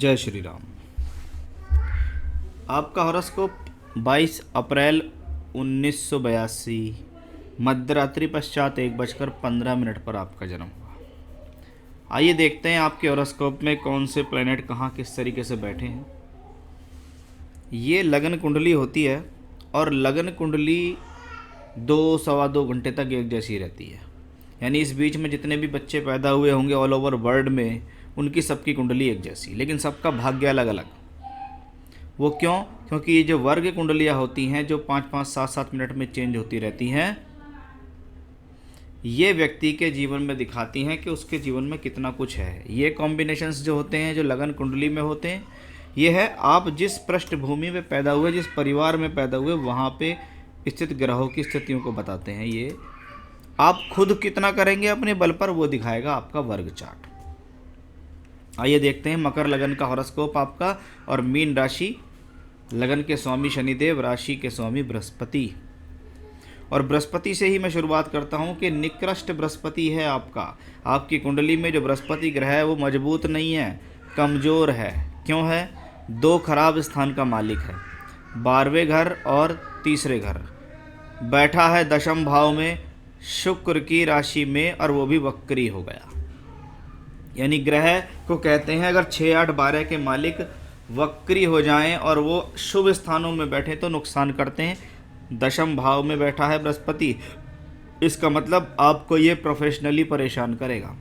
जय श्री राम। आपका हॉरोस्कोप 22 अप्रैल 1982 मध्यरात्रि पश्चात 1:15 पर आपका जन्म हुआ। आइए देखते हैं आपके हॉरोस्कोप में कौन से प्लैनेट कहाँ किस तरीके से बैठे हैं। ये लगन कुंडली होती है और लगन कुंडली 2-2.25 घंटे तक एक जैसी रहती है। यानी इस बीच में जितने भी बच्चे पैदा हुए होंगे ऑल ओवर वर्ल्ड में, उनकी सबकी कुंडली एक जैसी, लेकिन सबका भाग्य अलग अलग। वो क्यों? क्योंकि ये जो वर्ग कुंडलियाँ होती हैं जो 5-5, 7-7 मिनट में चेंज होती रहती हैं, ये व्यक्ति के जीवन में दिखाती हैं कि उसके जीवन में कितना कुछ है। ये कॉम्बिनेशंस जो होते हैं, जो लगन कुंडली में होते हैं, ये है आप जिस पृष्ठभूमि में पैदा हुए, जिस परिवार में पैदा हुए, वहाँ पे स्थित ग्रहों की स्थितियों को बताते हैं। ये आप खुद कितना करेंगे अपने बल पर, वो दिखाएगा आपका वर्ग चार्ट। आइए देखते हैं मकर लगन का हॉरोस्कोप आपका। और मीन राशि, लगन के स्वामी शनिदेव, राशि के स्वामी बृहस्पति। और बृहस्पति से ही मैं शुरुआत करता हूं कि निकृष्ट बृहस्पति है आपका। आपकी कुंडली में जो बृहस्पति ग्रह है वो मजबूत नहीं है, कमज़ोर है। क्यों है? 2 खराब स्थान का मालिक है, 12वें घर और तीसरे घर। बैठा है दशम भाव में शुक्र की राशि में, और वो भी वक्री हो गया। यानी ग्रह को कहते हैं अगर 6, 8, 12 के मालिक वक्री हो जाएं और वो शुभ स्थानों में बैठे तो नुकसान करते हैं। दशम भाव में बैठा है बृहस्पति, इसका मतलब आपको ये प्रोफेशनली परेशान करेगा।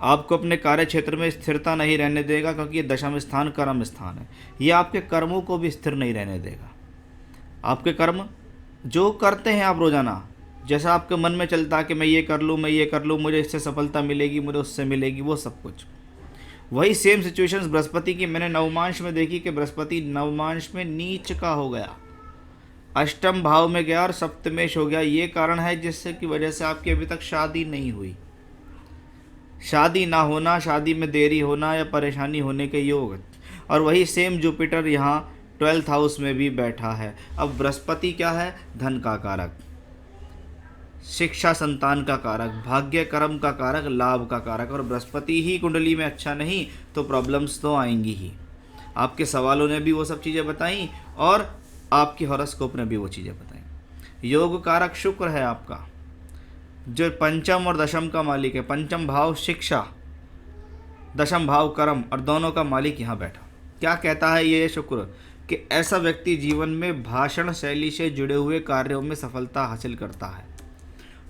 आपको अपने कार्य क्षेत्र में स्थिरता नहीं रहने देगा, क्योंकि ये दशम स्थान कर्म स्थान है। ये आपके कर्मों को भी स्थिर नहीं रहने देगा। आपके कर्म जो करते हैं आप रोज़ाना, जैसा आपके मन में चलता है कि मैं ये कर लूँ, मैं ये कर लूँ, मुझे इससे सफलता मिलेगी, मुझे उससे मिलेगी, वो सब कुछ वही सेम सिचुएशंस बृहस्पति की मैंने नवमांश में देखी कि बृहस्पति नवमांश में नीच का हो गया, अष्टम भाव में गया और सप्तमेश हो गया। ये कारण है जिससे की वजह से आपकी अभी तक शादी नहीं हुई। शादी ना होना, शादी में देरी होना या परेशानी होने के योग। और वही सेम जुपिटर यहाँ 12th हाउस में भी बैठा है। अब बृहस्पति क्या है? धन का कारक, शिक्षा संतान का कारक, भाग्य कर्म का कारक, लाभ का कारक। और बृहस्पति ही कुंडली में अच्छा नहीं तो प्रॉब्लम्स तो आएंगी ही। आपके सवालों ने भी वो सब चीज़ें बताई और आपकी हॉरोस्कोप ने भी वो चीज़ें बताई। योग कारक शुक्र है आपका, जो पंचम और दशम का मालिक है। पंचम भाव शिक्षा, दशम भाव कर्म, और दोनों का मालिक यहाँ बैठा। क्या कहता है ये शुक्र? कि ऐसा व्यक्ति जीवन में भाषण शैली से जुड़े हुए कार्यों में सफलता हासिल करता है,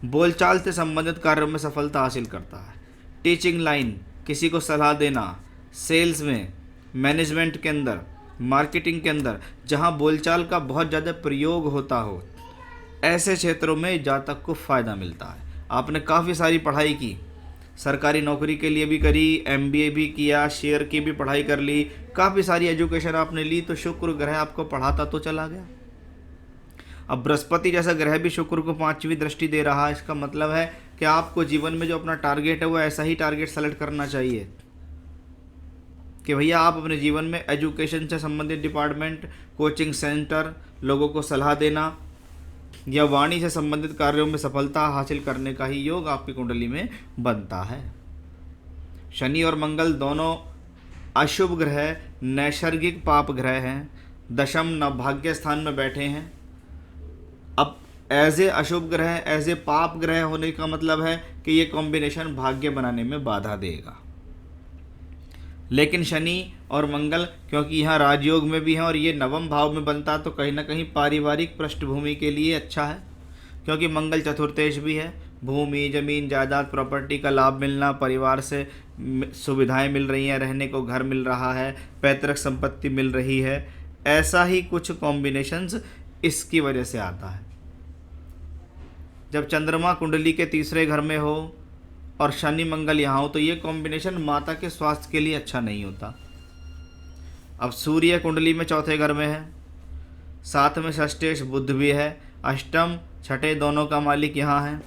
बोलचाल से संबंधित कार्यों में सफलता हासिल करता है। टीचिंग लाइन, किसी को सलाह देना, सेल्स में, मैनेजमेंट के अंदर, मार्केटिंग के अंदर, जहां बोलचाल का बहुत ज़्यादा प्रयोग होता हो, ऐसे क्षेत्रों में जातक को फ़ायदा मिलता है। आपने काफ़ी सारी पढ़ाई की, सरकारी नौकरी के लिए भी करी, MBA भी किया, शेयर की भी पढ़ाई कर ली, काफ़ी सारी एजुकेशन आपने ली, तो शुक्र ग्रह आपको पढ़ाता तो चला गया। अब बृहस्पति जैसा ग्रह भी शुक्र को 5वीं दृष्टि दे रहा है। इसका मतलब है कि आपको जीवन में जो अपना टारगेट है वो ऐसा ही टारगेट सेलेक्ट करना चाहिए कि भैया आप अपने जीवन में एजुकेशन से संबंधित डिपार्टमेंट, कोचिंग सेंटर, लोगों को सलाह देना या वाणी से संबंधित कार्यों में सफलता हासिल करने का ही योग आपकी कुंडली में बनता है। शनि और मंगल दोनों अशुभ ग्रह, नैसर्गिक पाप ग्रह हैं, दशम नवभाग्य स्थान में बैठे हैं। अब एज ए अशुभ ग्रह, एज ए पाप ग्रह होने का मतलब है कि ये कॉम्बिनेशन भाग्य बनाने में बाधा देगा। लेकिन शनि और मंगल क्योंकि यहाँ राजयोग में भी हैं और ये नवम भाव में बनता तो कहीं ना कहीं पारिवारिक पृष्ठभूमि के लिए अच्छा है, क्योंकि मंगल चतुर्थेश भी है। भूमि, जमीन, जायदाद, प्रॉपर्टी का लाभ मिलना, परिवार से सुविधाएं मिल रही हैं, रहने को घर मिल रहा है, पैतृक संपत्ति मिल रही है, ऐसा ही कुछ कॉम्बिनेशंस इसकी वजह से आता है। जब चंद्रमा कुंडली के तीसरे घर में हो और शनि मंगल यहाँ हो तो ये कॉम्बिनेशन माता के स्वास्थ्य के लिए अच्छा नहीं होता। अब सूर्य कुंडली में चौथे घर में है, साथ में षष्ठेश बुध भी है, अष्टम छठे दोनों का मालिक यहाँ है।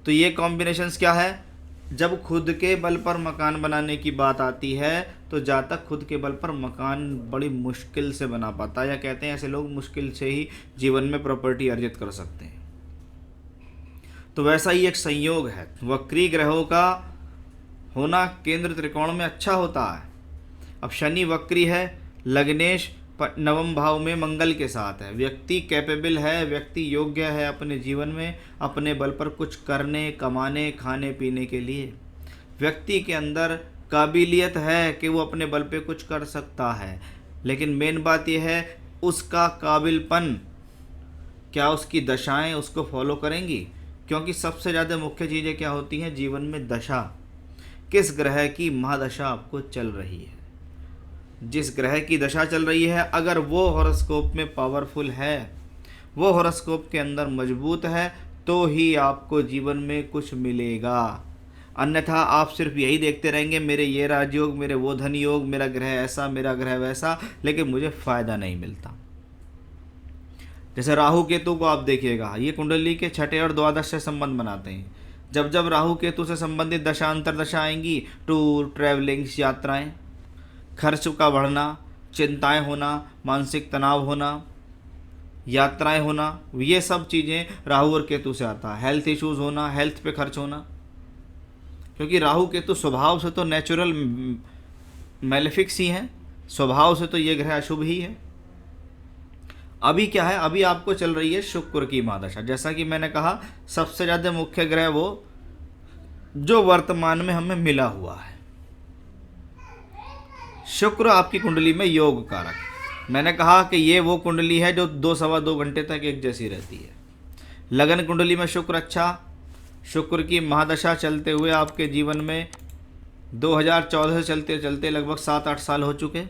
तो ये कॉम्बिनेशंस क्या है? जब खुद के बल पर मकान बनाने की बात आती है तो जातक खुद के बल पर मकान बड़ी मुश्किल से बना पाता है, या कहते हैं ऐसे लोग मुश्किल से ही जीवन में प्रॉपर्टी अर्जित कर सकते हैं। तो वैसा ही एक संयोग है। वक्री ग्रहों का होना केंद्र त्रिकोण में अच्छा होता है, अब शनि वक्री है, लग्नेश नवम भाव में मंगल के साथ है। व्यक्ति कैपेबल है, व्यक्ति योग्य है अपने जीवन में अपने बल पर कुछ करने, कमाने, खाने पीने के लिए। व्यक्ति के अंदर काबिलियत है कि वो अपने बल पे कुछ कर सकता है, लेकिन मेन बात यह है उसका काबिलपन, क्या उसकी दशाएं उसको फॉलो करेंगी? क्योंकि सबसे ज़्यादा मुख्य चीज़ें क्या होती हैं जीवन में? दशा। किस ग्रह की महादशा आपको चल रही है? जिस ग्रह की दशा चल रही है, अगर वो हॉरोस्कोप में पावरफुल है, वो हॉरोस्कोप के अंदर मजबूत है, तो ही आपको जीवन में कुछ मिलेगा। अन्यथा आप सिर्फ यही देखते रहेंगे, मेरे ये राजयोग, मेरे वो धन योग, मेरा ग्रह ऐसा, मेरा ग्रह वैसा, लेकिन मुझे फ़ायदा नहीं मिलता। जैसे राहु केतु को आप देखिएगा, ये कुंडली के छठे और द्वादश से संबंध बनाते हैं। जब जब राहु केतु से संबंधित दशा अंतरदशा आएंगी, टूर, ट्रैवलिंग्स, यात्राएं, खर्च का बढ़ना, चिंताएं होना, मानसिक तनाव होना, यात्राएं होना, ये सब चीज़ें राहु और केतु से आता है। हेल्थ इश्यूज़ होना, हेल्थ पे खर्च होना, क्योंकि राहु केतु स्वभाव से तो नेचुरल मैलेफिक्स ही हैं, स्वभाव से तो ये ग्रह अशुभ ही है। अभी क्या है, अभी आपको चल रही है शुक्र की महादशा। जैसा कि मैंने कहा, सबसे ज़्यादा मुख्य ग्रह वो जो वर्तमान में हमें मिला हुआ है। शुक्र आपकी कुंडली में योग कारक। मैंने कहा कि ये वो कुंडली है जो 2-2.25 घंटे तक एक जैसी रहती है। लगन कुंडली में शुक्र अच्छा, शुक्र की महादशा चलते हुए आपके जीवन में 2014 से चलते चलते लगभग 7-8 साल हो चुके।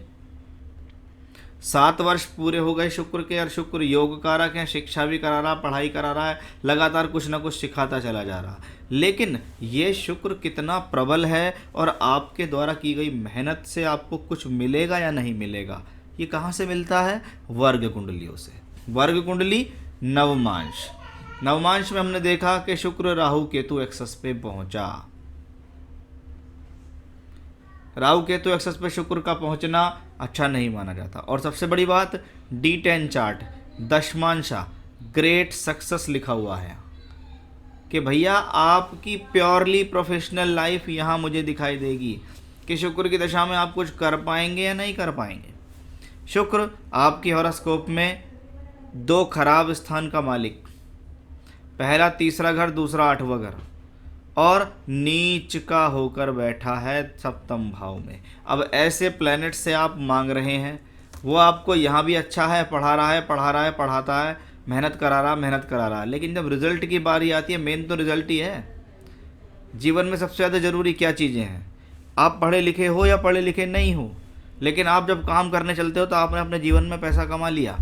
7 वर्ष पूरे हो गए शुक्र के, और शुक्र योग कारक है, शिक्षा भी करा रहा, पढ़ाई करा रहा है, लगातार कुछ ना कुछ सिखाता चला जा रहा। लेकिन ये शुक्र कितना प्रबल है और आपके द्वारा की गई मेहनत से आपको कुछ मिलेगा या नहीं मिलेगा, ये कहाँ से मिलता है? वर्ग कुंडलियों से। वर्ग कुंडली नवमांश, नवमांश में हमने देखा कि शुक्र राहु केतु एक्सस पे पहुंचा। राहु केतु एक्सस पे शुक्र का पहुंचना अच्छा नहीं माना जाता। और सबसे बड़ी बात, D10 चार्ट दशमांशा ग्रेट सक्सेस लिखा हुआ है कि भैया आपकी प्योरली प्रोफेशनल लाइफ यहाँ मुझे दिखाई देगी कि शुक्र की दशा में आप कुछ कर पाएंगे या नहीं कर पाएंगे। शुक्र आपकी हॉरोस्कोप में 2 खराब स्थान का मालिक, पहला 3रा घर, दूसरा 8वां घर, और नीच का होकर बैठा है 7म भाव में। अब ऐसे प्लैनेट से आप मांग रहे हैं, वो आपको यहाँ भी अच्छा है, पढ़ा रहा है, पढ़ाता है, मेहनत करा रहा है, लेकिन जब रिजल्ट की बारी आती है, मेन तो रिजल्ट ही है। जीवन में सबसे ज़्यादा ज़रूरी क्या चीज़ें हैं? आप पढ़े लिखे हो या पढ़े लिखे नहीं हो, लेकिन आप जब काम करने चलते हो तो आपने अपने जीवन में पैसा कमा लिया,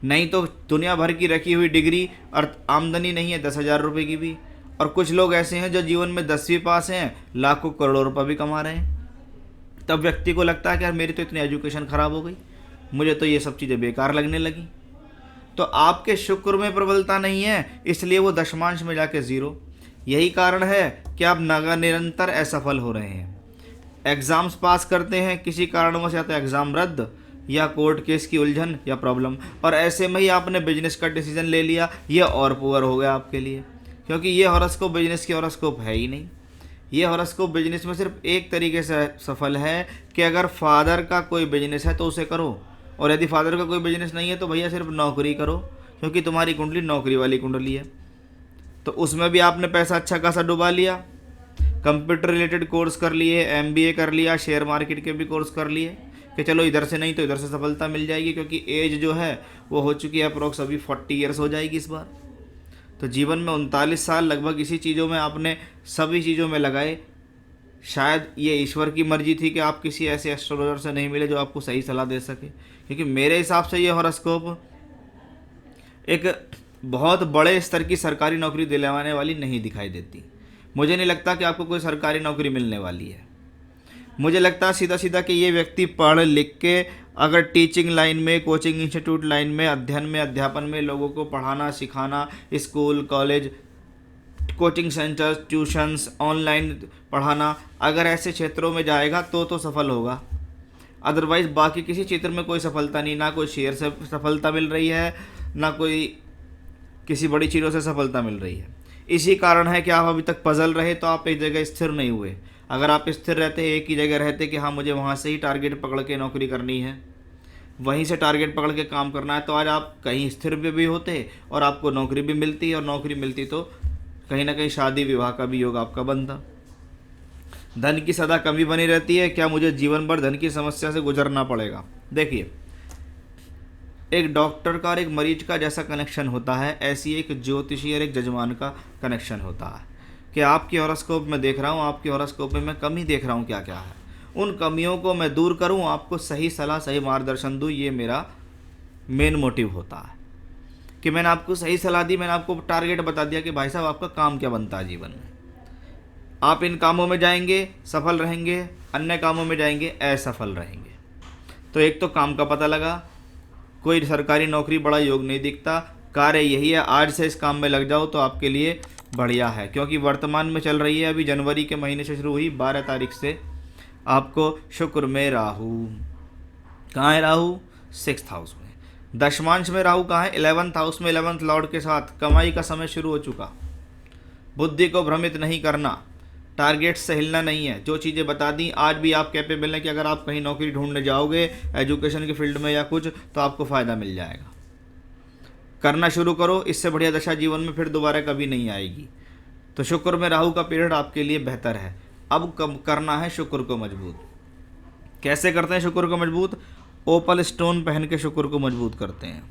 नहीं तो दुनिया भर की रखी हुई डिग्री और आमदनी नहीं है 10,000 रुपये की भी। और कुछ लोग ऐसे हैं जो जीवन में 10वीं पास हैं, लाखों करोड़ों रुपये भी कमा रहे हैं। तब व्यक्ति को लगता है कि यार मेरी तो इतनी एजुकेशन ख़राब हो गई, मुझे तो ये सब चीज़ें बेकार लगने लगी। तो आपके शुक्र में प्रबलता नहीं है, इसलिए वो दशमांश में जाके 0। यही कारण है कि आप निरंतर असफल हो रहे हैं। एग्ज़ाम्स पास करते हैं, किसी कारणवश या तो एग्ज़ाम रद्द, या कोर्ट केस की उलझन या प्रॉब्लम, और ऐसे में ही आपने बिजनेस का डिसीजन ले लिया, ये और पुअर हो गया आपके लिए, क्योंकि ये हॉरोस्कोप बिजनेस की हॉरोस्कोप है ही नहीं। ये हॉरोस्कोप बिजनेस में सिर्फ एक तरीके से सफल है कि अगर फादर का कोई बिजनेस है तो उसे करो, और यदि फादर का कोई बिजनेस नहीं है तो भैया सिर्फ नौकरी करो, क्योंकि तुम्हारी कुंडली नौकरी वाली कुंडली है। तो उसमें भी आपने पैसा अच्छा खासा डुबा लिया, कंप्यूटर रिलेटेड कोर्स कर लिए, MBA कर लिया, शेयर मार्केट के भी कोर्स कर लिए कि चलो इधर से नहीं तो इधर से सफलता मिल जाएगी, क्योंकि एज जो है वो हो चुकी है अप्रोक्स, अभी 40 ईयर्स हो जाएगी इस बार। तो जीवन में 39 साल लगभग इसी चीज़ों में आपने सभी चीज़ों में लगाए। शायद ये ईश्वर की मर्जी थी कि आप किसी ऐसे एस्ट्रोलॉजर से नहीं मिले जो आपको सही सलाह दे सके, क्योंकि मेरे हिसाब से ये हॉरोस्कोप एक बहुत बड़े स्तर की सरकारी नौकरी दिलवाने वाली नहीं दिखाई देती। मुझे नहीं लगता कि आपको कोई सरकारी नौकरी मिलने वाली है। मुझे लगता है सीधा सीधा कि ये व्यक्ति पढ़ लिख के अगर टीचिंग लाइन में, कोचिंग इंस्टीट्यूट लाइन में, अध्ययन में, अध्यापन में, लोगों को पढ़ाना सिखाना, school college coaching centres, tuitions, online पढ़ाना, अगर ऐसे क्षेत्रों में जाएगा तो सफल होगा। अदरवाइज़ बाकी किसी क्षेत्र में कोई सफलता नहीं, ना कोई शेयर से सफलता मिल रही है, ना कोई किसी बड़ी चीज़ों से सफलता मिल रही है। इसी कारण है कि आप अभी तक पजल रहे, तो आप एक जगह स्थिर नहीं हुए। अगर आप स्थिर रहते, एक ही जगह रहते कि हाँ मुझे वहाँ से ही टारगेट पकड़ के नौकरी करनी है, वहीं से टारगेट पकड़ के काम करना है, तो आज आप कहीं स्थिर भी होते और आपको नौकरी भी मिलती, और नौकरी मिलती तो कहीं ना कहीं शादी विवाह का भी योग आपका बनता। धन की सदा कमी बनी रहती है, क्या मुझे जीवन भर धन की समस्या से गुजरना पड़ेगा? देखिए, एक डॉक्टर का और एक मरीज का जैसा कनेक्शन होता है, ऐसी एक ज्योतिषी और एक जजमान का कनेक्शन होता है कि आपकी हॉरोस्कोप में देख रहा हूँ, आपकी हॉरोस्कोप में मैं कमी देख रहा हूँ क्या क्या है, उन कमियों को मैं दूर करूँ, आपको सही सलाह सही मार्गदर्शन दूँ। ये मेरा मेन मोटिव होता है कि मैंने आपको सही सलाह दी, मैंने आपको टारगेट बता दिया कि भाई साहब आपका काम क्या बनता है जीवन में, आप इन कामों में जाएंगे सफल रहेंगे, अन्य कामों में जाएंगे असफल रहेंगे। तो एक तो काम का पता लगा, कोई सरकारी नौकरी बड़ा योग नहीं दिखता, कार्य यही है आज से इस काम में लग जाओ तो आपके लिए बढ़िया है, क्योंकि वर्तमान में चल रही है, अभी जनवरी के महीने से शुरू हुई, 12 तारीख से आपको शुक्र में राहु, कहाँ है राहु? 6th हाउस में। दशमांश में राहु कहाँ है? 11th हाउस में, 11th लॉर्ड के साथ। कमाई का समय शुरू हो चुका। बुद्धि को भ्रमित नहीं करना, टारगेट से हिलना नहीं है। जो चीज़ें बता दी आज भी आप कैपेबल हैं कि अगर आप कहीं नौकरी ढूंढने जाओगे एजुकेशन के फील्ड में या कुछ, तो आपको फ़ायदा मिल जाएगा। करना शुरू करो, इससे बढ़िया दशा जीवन में फिर दोबारा कभी नहीं आएगी। तो शुक्र में राहु का पीरियड आपके लिए बेहतर है। अब कब करना है शुक्र को मजबूत? कैसे करते हैं शुक्र को मजबूत? ओपल स्टोन पहन के शुक्र को मजबूत करते हैं।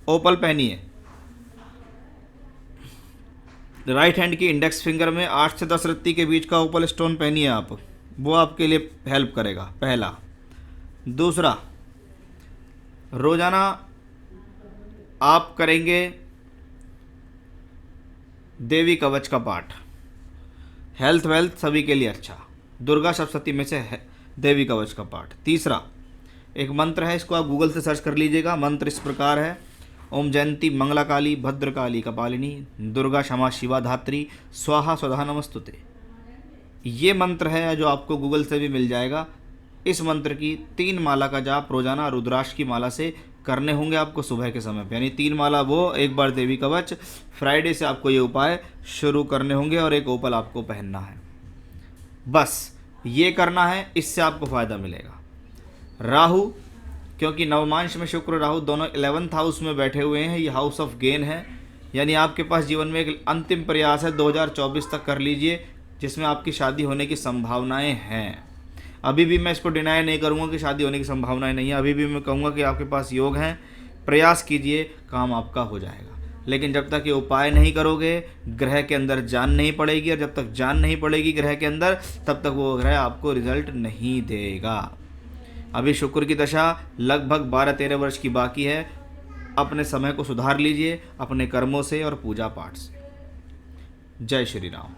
ओपल पहनिए, राइट हैंड की इंडेक्स फिंगर में 8 से 10 रत्ती के बीच का ओपल स्टोन पहनिए आप, वो आपके लिए हेल्प करेगा, पहला। दूसरा, रोजाना आप करेंगे देवी कवच का पाठ, हेल्थ वेल्थ सभी के लिए अच्छा, दुर्गा सप्तशती में से है देवी कवच का पाठ। तीसरा, एक मंत्र है, इसको आप गूगल से सर्च कर लीजिएगा। मंत्र इस प्रकार है, ओम जयंती मंगला काली भद्रकाली कपालिनी दुर्गा क्षमा शिवा धात्री स्वाहा स्वधा नमस्तुते। ये मंत्र है जो आपको गूगल से भी मिल जाएगा। इस मंत्र की 3 माला का जाप रोजाना रुद्राक्ष की माला से करने होंगे आपको सुबह के समय पे, यानी 3 माला वो, एक बार देवी कवच। फ्राइडे से आपको ये उपाय शुरू करने होंगे और एक ओपल आपको पहनना है। बस ये करना है, इससे आपको फ़ायदा मिलेगा। राहु, क्योंकि नवमांश में शुक्र राहु दोनों 11th हाउस में बैठे हुए हैं, ये हाउस ऑफ गेन है, यानी आपके पास जीवन में एक अंतिम प्रयास है 2024 तक कर लीजिए, जिसमें आपकी शादी होने की संभावनाएं हैं। अभी भी मैं इसको डिनाई नहीं करूंगा कि शादी होने की संभावनाएं नहीं है, अभी भी मैं कहूँगा कि आपके पास योग हैं, प्रयास कीजिए, काम आपका हो जाएगा। लेकिन जब तक ये उपाय नहीं करोगे, ग्रह के अंदर जान नहीं पड़ेगी, और जब तक जान नहीं पड़ेगी ग्रह के अंदर, तब तक वो ग्रह आपको रिजल्ट नहीं देगा। अभी शुक्र की दशा लगभग 12-13 वर्ष की बाकी है। अपने समय को सुधार लीजिए अपने कर्मों से और पूजा पाठ से। जय श्री राम।